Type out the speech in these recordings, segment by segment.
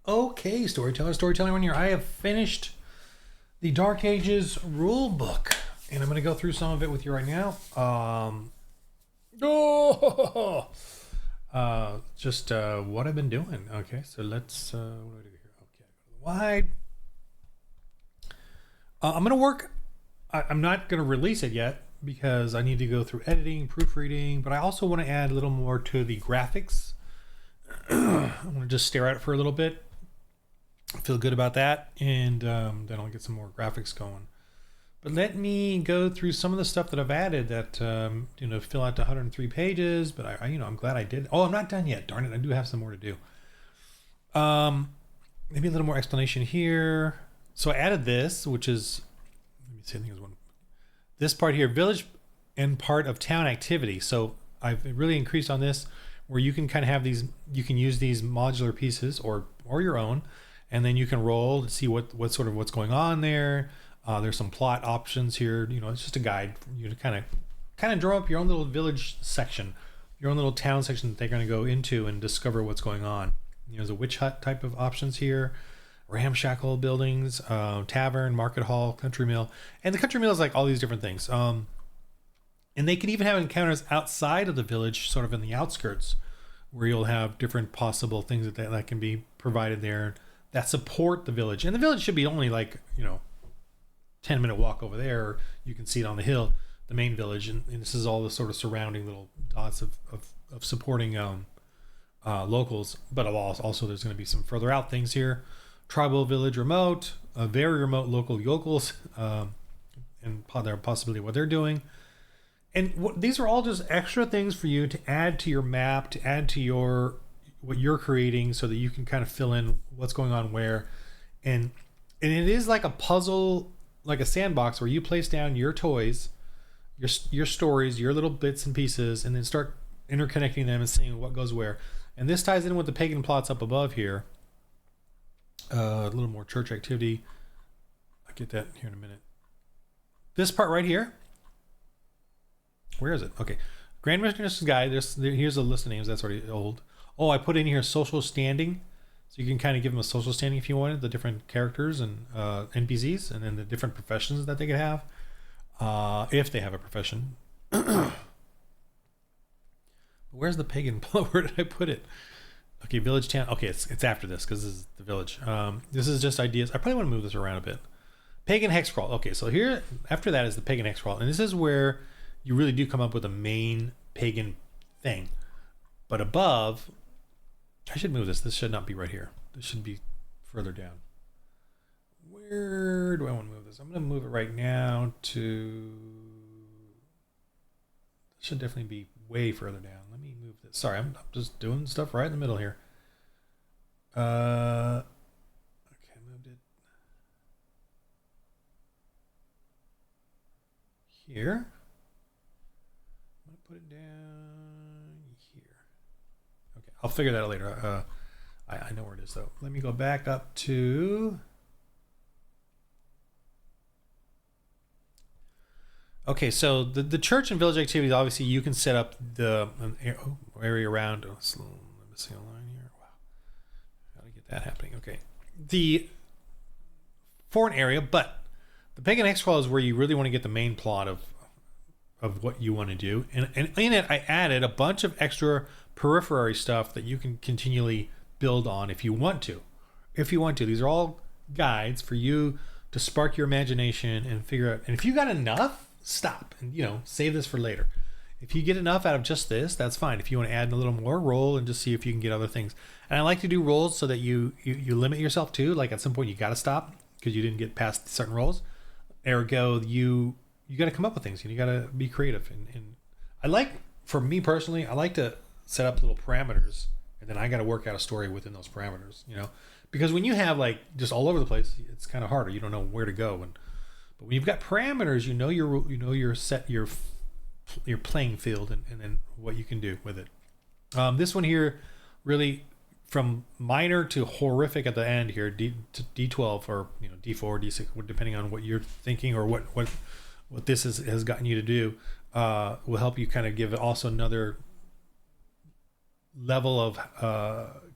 Okay, storytelling one here. I have finished the Dark Ages rule book, and I'm going to go through some of it with you right now. Just what I've been doing. Okay, so let's. What do I do here? Okay, wide. I'm going to work. I'm not going to release it yet because I need to go through editing, proofreading, but I also want to add a little more to the graphics. I want to just stare at it for a little bit. Feel good about that, and then I'll get some more graphics going. But let me go through some of the stuff that I've added that fill out to 103 pages. But I'm glad I did. Oh, I'm not done yet. Darn it, I do have some more to do. Maybe a little more explanation here. So I added this, which is, let me see. I think it was one. This part here, village and part of town activity. So I've really increased on this, where you can kind of have these. You can use these modular pieces or your own. And then you can roll to see what's going on there. There's some plot options here. It's just a guide for you to kind of draw up your own little village section, your own little town section that they're going to go into and discover what's going on. There's a witch hut type of options here, ramshackle buildings, tavern, market hall, country mill, and the country mill is like all these different things. And they can even have encounters outside of the village, sort of in the outskirts, where you'll have different possible things that can be provided there that support the village. And the village should be only 10-minute walk over there. You can see it on the hill, the main village. And this is all the sort of surrounding little dots of supporting locals. But also there's going to be some further out things here. Tribal village remote, very remote local yokels, and their possibility of what they're doing. And these are all just extra things for you to add to your map, to add to what you're creating, so that you can kind of fill in what's going on where. And it is like a puzzle, like a sandbox, where you place down your toys, your stories, your little bits and pieces, and then start interconnecting them and seeing what goes where. And this ties in with the pagan plots up above here. A little more church activity. I'll get that here in a minute. This part right here. Where is it? Okay. Grand Mistress's Guide. Here's a list of names. That's already old. Oh, I put in here social standing. So you can kind of give them a social standing if you wanted, the different characters and NPCs, and then the different professions that they could have, if they have a profession. Where's the pagan plot? Where did I put it? Okay, village town. Okay, it's after this because this is the village. This is just ideas. I probably want to move this around a bit. Pagan hex crawl. Okay, so here after that is the pagan hex crawl, and this is where you really do come up with a main pagan thing. But above, I should move this. This should not be right here. This should be further down. Where do I want to move this? I'm going to move it right now to... This should definitely be way further down. Let me move this. Sorry, I'm just doing stuff right in the middle here. Okay, I moved it here. I'm going to put it down here. Okay, I'll figure that out later. I know where it is though. Let me go back up to... Okay, so the church and village activities, obviously you can set up the area around. Oh, I'm missing a line here. Wow. Gotta get that happening. Okay. The foreign area, but the pagan hex crawl is where you really want to get the main plot of what you want to do. And in it, I added a bunch of extra periphery stuff that you can continually build on if you want to. These are all guides for you to spark your imagination and figure out. And if you got enough, stop and save this for later. If you get enough out of just this, that's fine. If you want to add a little more, roll and just see if you can get other things. And I like to do rolls so that you limit yourself too. Like at some point you got to stop because you didn't get past certain rolls. Ergo, you got to come up with things and you got to be creative. And I like, for me personally, I like to set up little parameters and then I got to work out a story within those parameters. Because when you have like just all over the place, it's kind of harder. You don't know where to go. But when you've got parameters, your set your playing field and then what you can do with it. This one here, really from minor to horrific at the end here, D12 or D4, D6, depending on what you're thinking or what this has gotten you to do, will help you kind of give also another level of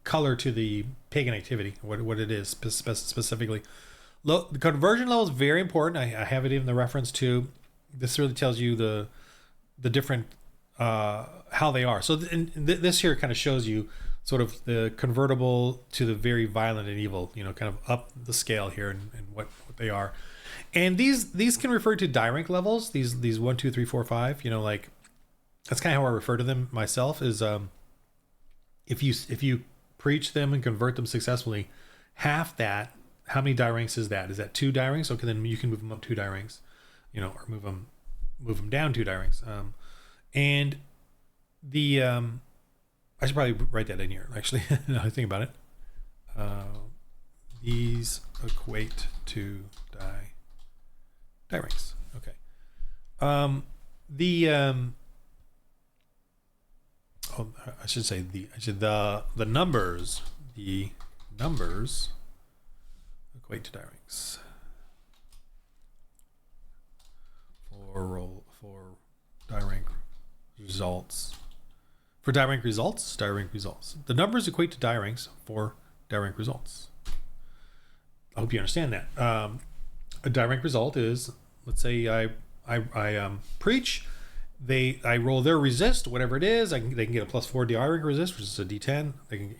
color to the pagan activity, what it is specifically. The conversion level is very important. I have it in the reference too. This really tells you the different how they are. So this here kind of shows you sort of the convertible to the very violent and evil, kind of up the scale here and what they are. And these can refer to die rank levels. These 1, 2, 3, 4, 5. Like that's kind of how I refer to them myself. Is if you preach them and convert them successfully, half that. How many die ranks is that? Is that 2 die ranks? Okay, then you can move them up 2 die ranks, or move them down 2 die ranks. And the I should probably write that in here actually. Now I think about it. These equate to die ranks. Okay. I should say the numbers equate to die ranks for die rank results. For die rank results. The numbers equate to die ranks for die rank results. I hope you understand that. A die rank result is, let's say I preach, I roll their resist, whatever it is. They can get a +4 die rank resist, which is a D10. They can,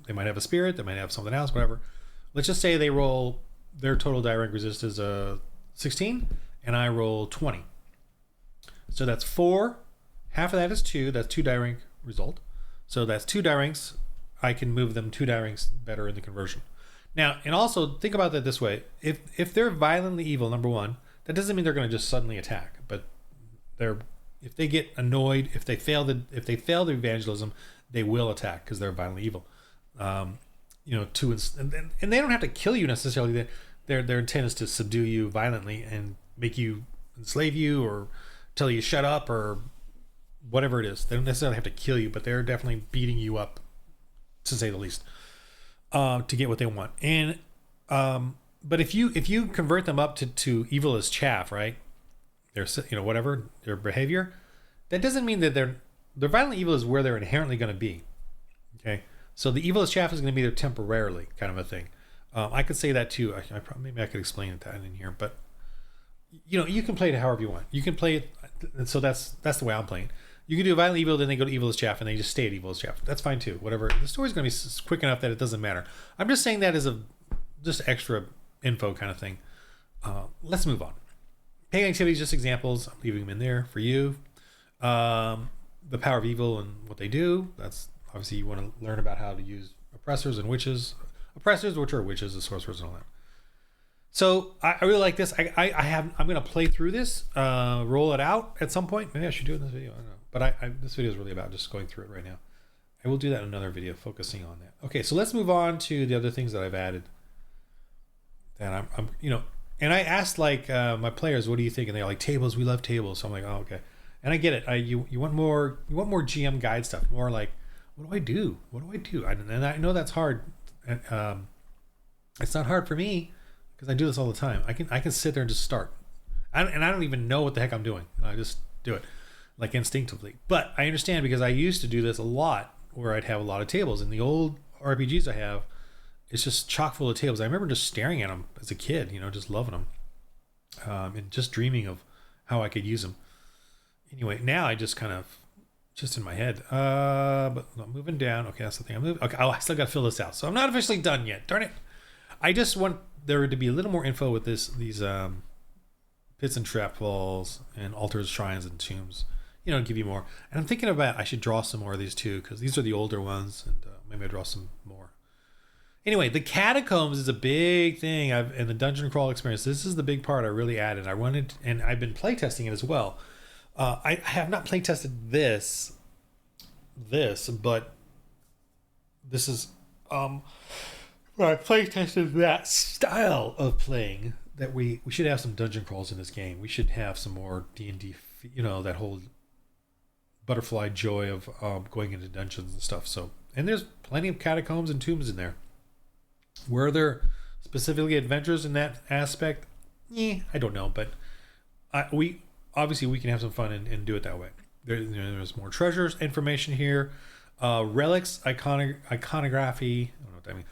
they might have a spirit, they might have something else, whatever. Let's just say they roll their total die rank resist is a 16, and I roll 20. So that's 4. Half of that is 2. That's 2 die rank result. So that's 2 die ranks. I can move them 2 die ranks better in the conversion. Now, and also think about that this way: if they're violently evil, number one, that doesn't mean they're going to just suddenly attack. But if they get annoyed, if they fail the evangelism, they will attack because they're violently evil. And they don't have to kill you necessarily. Their intent is to subdue you violently and make you enslave you or tell you shut up or whatever it is. They don't necessarily have to kill you, but they're definitely beating you up, to say the least, to get what they want. And but if you convert them up to evil as chaff, right? Their whatever their behavior, that doesn't mean that they're violently evil is where they're inherently going to be. Okay, so the evil as chaff is going to be there temporarily, kind of a thing. I could say that too. Maybe I could explain that in here, but you can play it however you want. You can play it, and so that's the way I'm playing. You can do violent evil, then they go to evil as chaff, and they just stay at evil as chaff. That's fine too. Whatever. The story's going to be quick enough that it doesn't matter. I'm just saying that as just extra info kind of thing. Let's move on. Pagan activities, just examples. I'm leaving them in there for you. The power of evil and what they do. That's obviously you want to learn about how to use oppressors and witches. Oppressors, which are witches, the sorcerers, and all that. So I really like this. I'm going to play through this, roll it out at some point. Maybe I should do it in this video. I don't know. But this video is really about just going through it right now. I will do that in another video, focusing on that. Okay, so let's move on to the other things that I've added. That and I asked my players, what do you think? And they're like, tables. We love tables. So I'm like, oh, okay. And I get it. You want more GM guide stuff. More like, what do I do? What do I do? And I know that's hard. It's not hard for me because I do this all the time. I can sit there and just start. I don't even know what the heck I'm doing. I just do it like instinctively. But I understand because I used to do this a lot where I'd have a lot of tables. In the old RPGs I have, it's just chock full of tables. I remember just staring at them as a kid, just loving them, and just dreaming of how I could use them. Anyway, now I just kind of just in my head. But I'm moving down. Okay, that's the thing. I'm moving. Okay, I still got to fill this out. So I'm not officially done yet. Darn it! I just want there to be a little more info with these pits and trap falls and altars, shrines, and tombs. Give you more. And I'm thinking about I should draw some more of these too because these are the older ones, and maybe I draw some more. Anyway, the catacombs is a big thing. In the dungeon crawl experience, this is the big part I really added. And I've been playtesting it as well. I have not playtested this, but this is where I playtested that style of playing. That we should have some dungeon crawls in this game. We should have some more D&D. That whole butterfly joy of going into dungeons and stuff. So, and there's plenty of catacombs and tombs in there. Were there specifically adventures in that aspect? I don't know, but we can have some fun and do it that way. There's more treasures information here. Relics, iconography. I don't know what that means.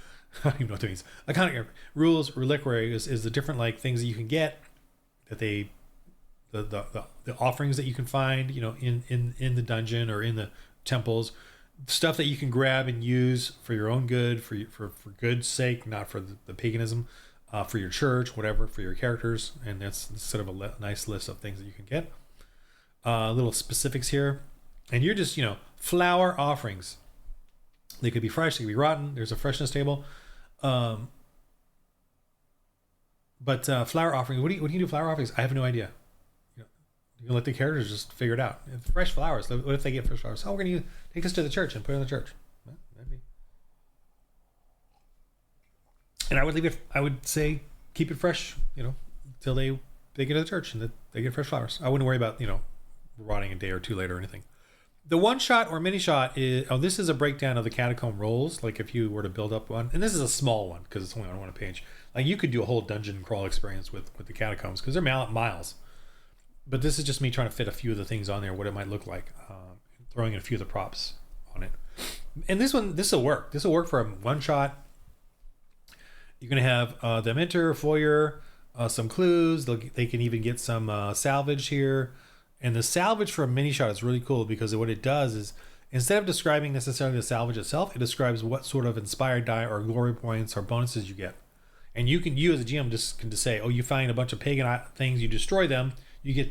I don't even know what that means. Iconography, rules, reliquary is the different like things that you can get that they the offerings that you can find, you know, in the dungeon or in the temples, stuff that you can grab and use for your own good, for good's sake, not for the paganism, for your church, whatever, for your characters, and that's sort of a nice list of things that you can get. Little specifics here, and you're just, you know, flower offerings. They could be fresh, they could be rotten. There's a freshness table. But flower offerings. What do you do? Flower offerings? I have no idea. You can let the characters just figure it out. Fresh flowers. What if they get fresh flowers? Oh, we're going to take this to the church and put it in the church. Well, maybe. And I would leave it. I would say keep it fresh, you know, until they get to the church and they get fresh flowers. I wouldn't worry about, you know, rotting a day or two later or anything. The one shot or mini shot is. Oh, this is a breakdown of the catacomb rolls. Like if you were to build up one, and this is a small one because it's only on one page. Like you could do a whole dungeon crawl experience with the catacombs because they're miles. But this is just me trying to fit a few of the things on there, what it might look like, throwing in a few of the props on it. And this will work. This will work for a one shot. You're going to have them enter, foyer, some clues. They can even get some salvage here. And the salvage for a mini shot is really cool because what it does is, instead of describing necessarily the salvage itself, it describes what sort of inspired die or glory points or bonuses you get. And you as a GM can just say, oh, you find a bunch of pagan things, you destroy them, you get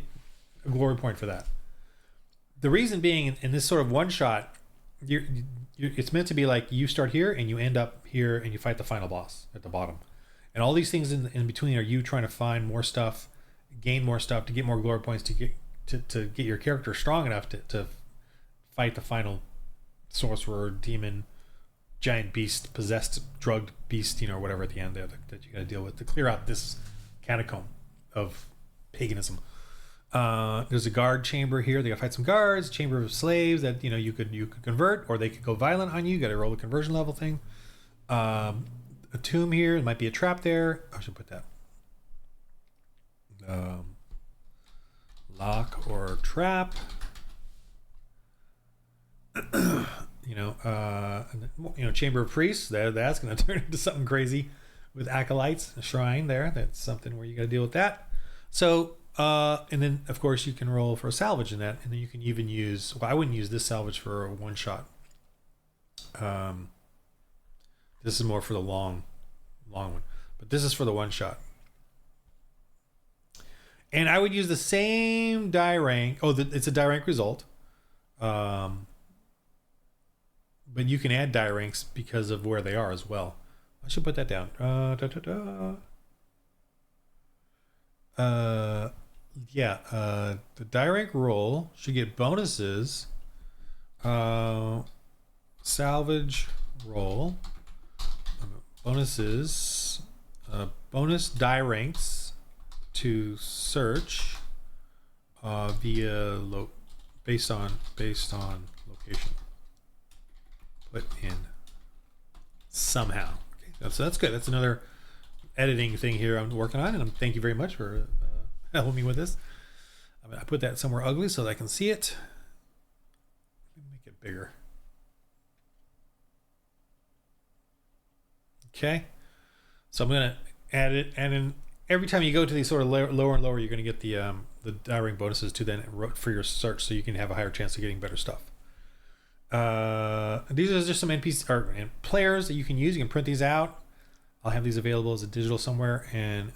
a glory point for that. The reason being, in this sort of one shot, it's meant to be like you start here and you end up here and you fight the final boss at the bottom. And all these things in between are you trying to find more stuff, gain more stuff to get more glory points to get your character strong enough to fight the final sorcerer, demon, giant beast, possessed, drugged beast, you know, or whatever at the end there that you got to deal with to clear out this catacomb of paganism. There's a guard chamber here. They gotta fight some guards. Chamber of slaves that, you know, you could convert, or they could go violent on you. You got to roll the conversion level thing. A tomb here. There might be a trap there. I should put that. Lock or trap. You know, chamber of priests. That's gonna turn into something crazy with acolytes. A shrine there. That's something where you got to deal with that. So. And then of course you can roll for a salvage in that, and then you can even use. Well, I wouldn't use this salvage for a one shot. This is more for the long one, but this is for the one shot. And I would use the same die rank. Oh, it's a die rank result. But you can add die ranks because of where they are as well. I should put that down. The die rank roll should get bonuses. Salvage roll bonuses. Bonus die ranks to search via based on location. Put in somehow. Okay, so that's good. That's another editing thing here I'm working on, and thank you very much for helping me with this. I put that somewhere ugly so that I can see it. Make it bigger. Okay, so I'm gonna add it, and then every time you go to these sort of lower and lower, you're gonna get the die rank bonuses to then for your search, so you can have a higher chance of getting better stuff. These are just some NPC or players that you can use. You can print these out. I'll have these available as a digital somewhere, and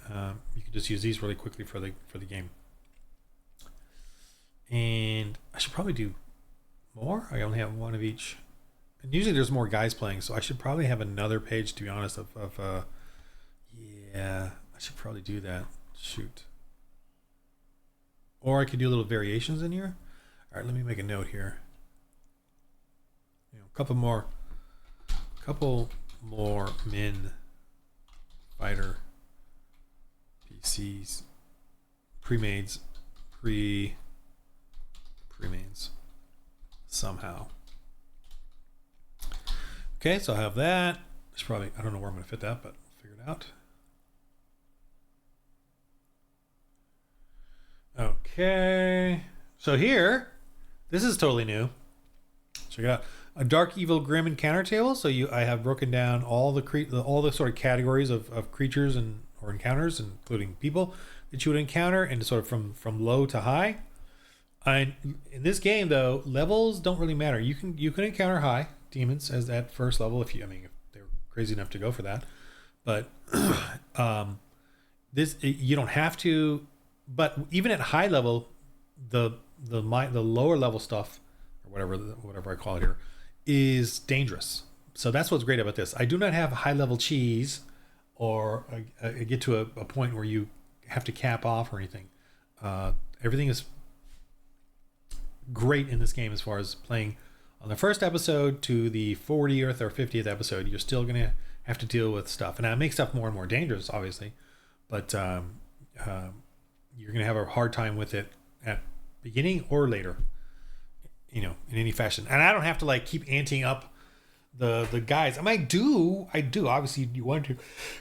you can just use these really quickly for the game. And I should probably do more. I only have one of each, and usually there's more guys playing, so I should probably have another page, to be honest. Yeah, I should probably do that. Shoot. Or I could do little variations in here. All right, let me make a note here. A couple more min fighter PCs, pre-mains somehow. Okay, so I have that. It's probably, I don't know where I'm going to fit that, but I'll figure it out. Okay, so here, this is totally new. check it out. A dark, evil, grim encounter table. So I have broken down all the sort of categories of creatures or encounters, including people that you would encounter, and sort of from low to high. In this game, though, levels don't really matter. You can encounter high demons as at first level if they're crazy enough to go for that, but you don't have to. But even at high level, the lower level stuff or whatever I call it here is dangerous. So that's what's great about this. I do not have high level cheese or get to a point where you have to cap off or anything. Everything is great in this game as far as playing on the first episode to the 40th or 50th episode. You're still going to have to deal with stuff, and that makes stuff more and more dangerous, obviously, but you're going to have a hard time with it at beginning or later, in any fashion. And I don't have to like keep anteing up the guys. I do obviously you want to,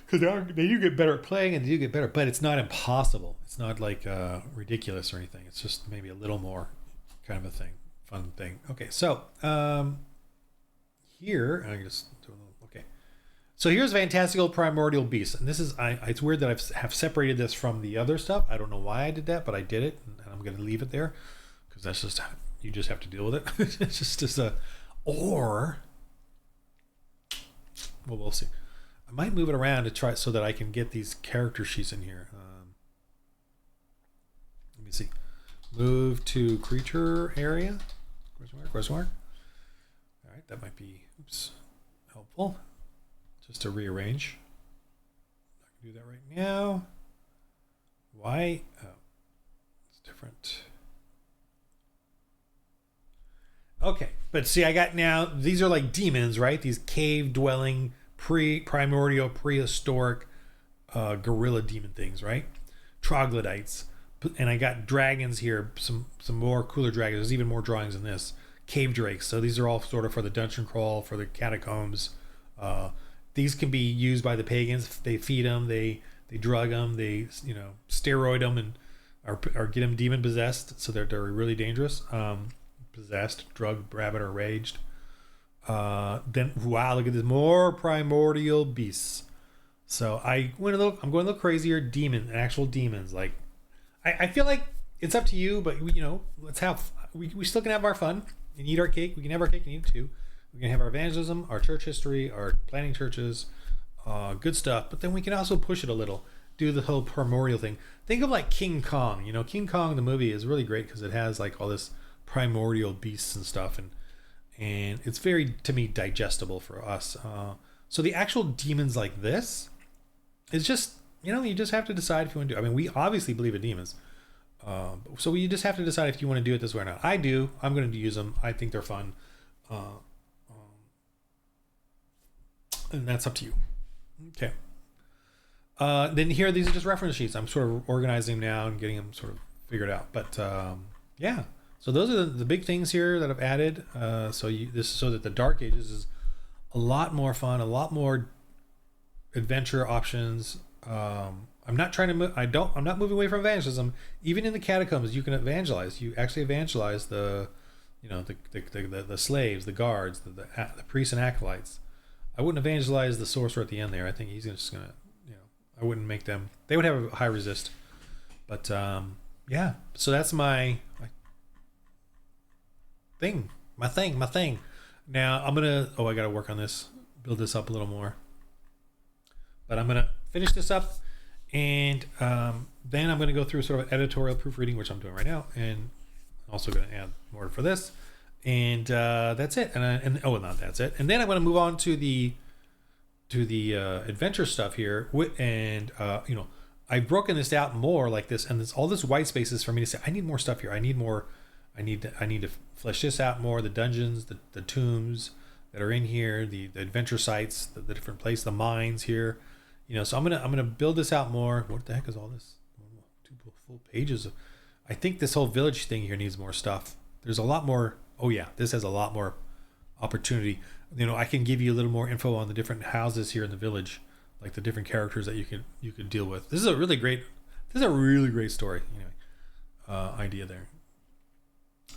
because they do get better at playing and they do get better, but it's not impossible. It's not like ridiculous or anything. It's just maybe a little more kind of a fun thing. Okay, so here I just do a little. Okay, so here's Fantastical Primordial Beast, and this is it's weird that I have separated this from the other stuff. I don't know why I did that, but I did it, and I'm going to leave it there because that's just, you just have to deal with it. It's just or well, we'll see. I might move it around to try so that I can get these character sheets in here. Let me see. Move to creature area. Question mark. All right, that might be helpful. Just to rearrange. I can do that right now. Why? Oh, it's different. Okay, but see, I got now, these are like demons, right? These cave-dwelling, primordial, prehistoric gorilla demon things, right? Troglodytes. And I got dragons here, some more cooler dragons. There's even more drawings in this. Cave drakes. So these are all sort of for the dungeon crawl, for the catacombs. These can be used by the pagans. They feed them, they drug them, they steroid them, and or get them demon possessed. So they're really dangerous. Possessed, drugged, rabid, or raged. Then wow, look at this, more primordial beasts. So I'm going a little crazier. Actual demons. Like I feel like it's up to you, but let's have we still can have our fun and eat our cake. We can have our cake and eat it too. We can have our evangelism, our church history, our planting churches, good stuff. But then we can also push it a little, do the whole primordial thing. Think of like King Kong. King Kong the movie is really great because it has like all this primordial beasts and stuff, and it's very, to me, digestible for us. So the actual demons like this is just you just have to decide if you want to do. I mean, we obviously believe in demons, so you just have to decide if you want to do it this way or not. I do. I'm going to use them. I think they're fun, and that's up to you. Okay. Then here, these are just reference sheets. I'm sort of organizing them now and getting them sort of figured out. But yeah. So those are the big things here that I've added. So that the Dark Ages is a lot more fun, a lot more adventure options. I'm not trying to move. I'm not moving away from evangelism. Even in the catacombs, you can evangelize. You actually evangelize the slaves, the guards, the priests and acolytes. I wouldn't evangelize the sorcerer at the end there. I think he's just gonna, I wouldn't make them. They would have a high resist. But yeah. So that's my thing. Now I'm gonna. Oh, I gotta work on this. Build this up a little more. But I'm gonna finish this up, and then I'm gonna go through sort of editorial proofreading, which I'm doing right now, and also gonna add more for this, and that's it. Not that's it. And then I'm gonna move on to the adventure stuff here, and I've broken this out more like this, and there's all this white spaces for me to say I need more stuff here. I need to flesh this out more. The dungeons, the tombs that are in here, the adventure sites, the different places, the mines here. So I'm gonna build this out more. What the heck is all this? 2 full pages of. I think this whole village thing here needs more stuff. There's a lot more. Oh yeah, this has a lot more opportunity. I can give you a little more info on the different houses here in the village, like the different characters that you could deal with. This is a really great story. Idea there.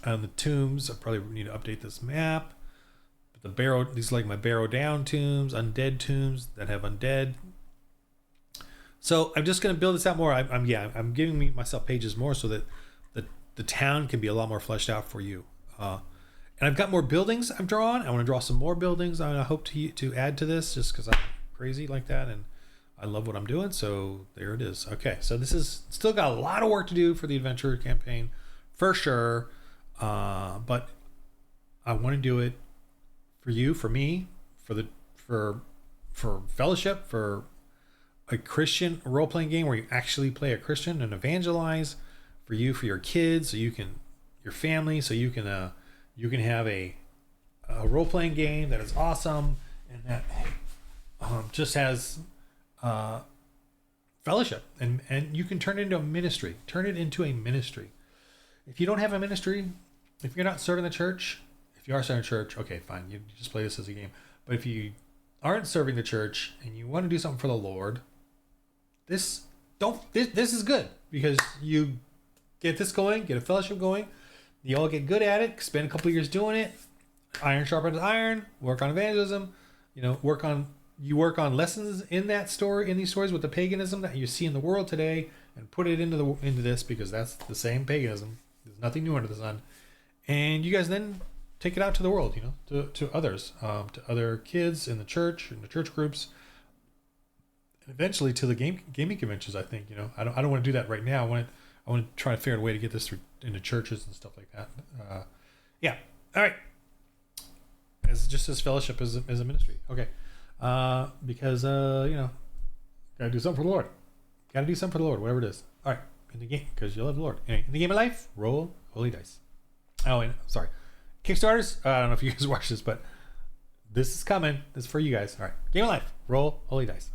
On the tombs, I probably need to update this map. these are like my barrow down tombs, undead tombs that have undead. So I'm just going to build this out more. I'm giving myself pages more so that the town can be a lot more fleshed out for you. And I've got more buildings I'm drawing. I want to draw some more buildings. I hope to add to this just because I'm crazy like that and I love what I'm doing. So there it is. Okay, so this is still got a lot of work to do for the adventure campaign for sure. But I want to do it for you, for me, for Fellowship, for a Christian role-playing game where you actually play a Christian and evangelize, for you, for your kids, so you can, your family, so you can have a role-playing game that is awesome and that just has fellowship, and you can turn it into a ministry. Turn it into a ministry. If you don't have a ministry, if you're not serving the church, if you are serving the church, okay, fine, you just play this as a game. But if you aren't serving the church and you want to do something for the Lord, this is good, because you get this going, get a fellowship going, you all get good at it, spend a couple of years doing it, iron sharpens iron, work on evangelism, work on lessons in that story, in these stories with the paganism that you see in the world today, and put it into this, because that's the same paganism. There's nothing new under the sun. And you guys then take it out to the world, to others, to other kids in the church, in the church groups, and eventually to the gaming conventions. I think, I don't want to do that right now. I want to try to figure out a way to get this into churches and stuff like that. Yeah. All right. As fellowship as a ministry. Okay. Because gotta do something for the Lord. Gotta do something for the Lord, whatever it is. All right. In the game, because you love the Lord. Anyway, in the game of life, roll holy dice. Oh, and sorry. Kickstarters, I don't know if you guys watch this, but this is coming. This is for you guys. All right. Game of life, roll holy dice.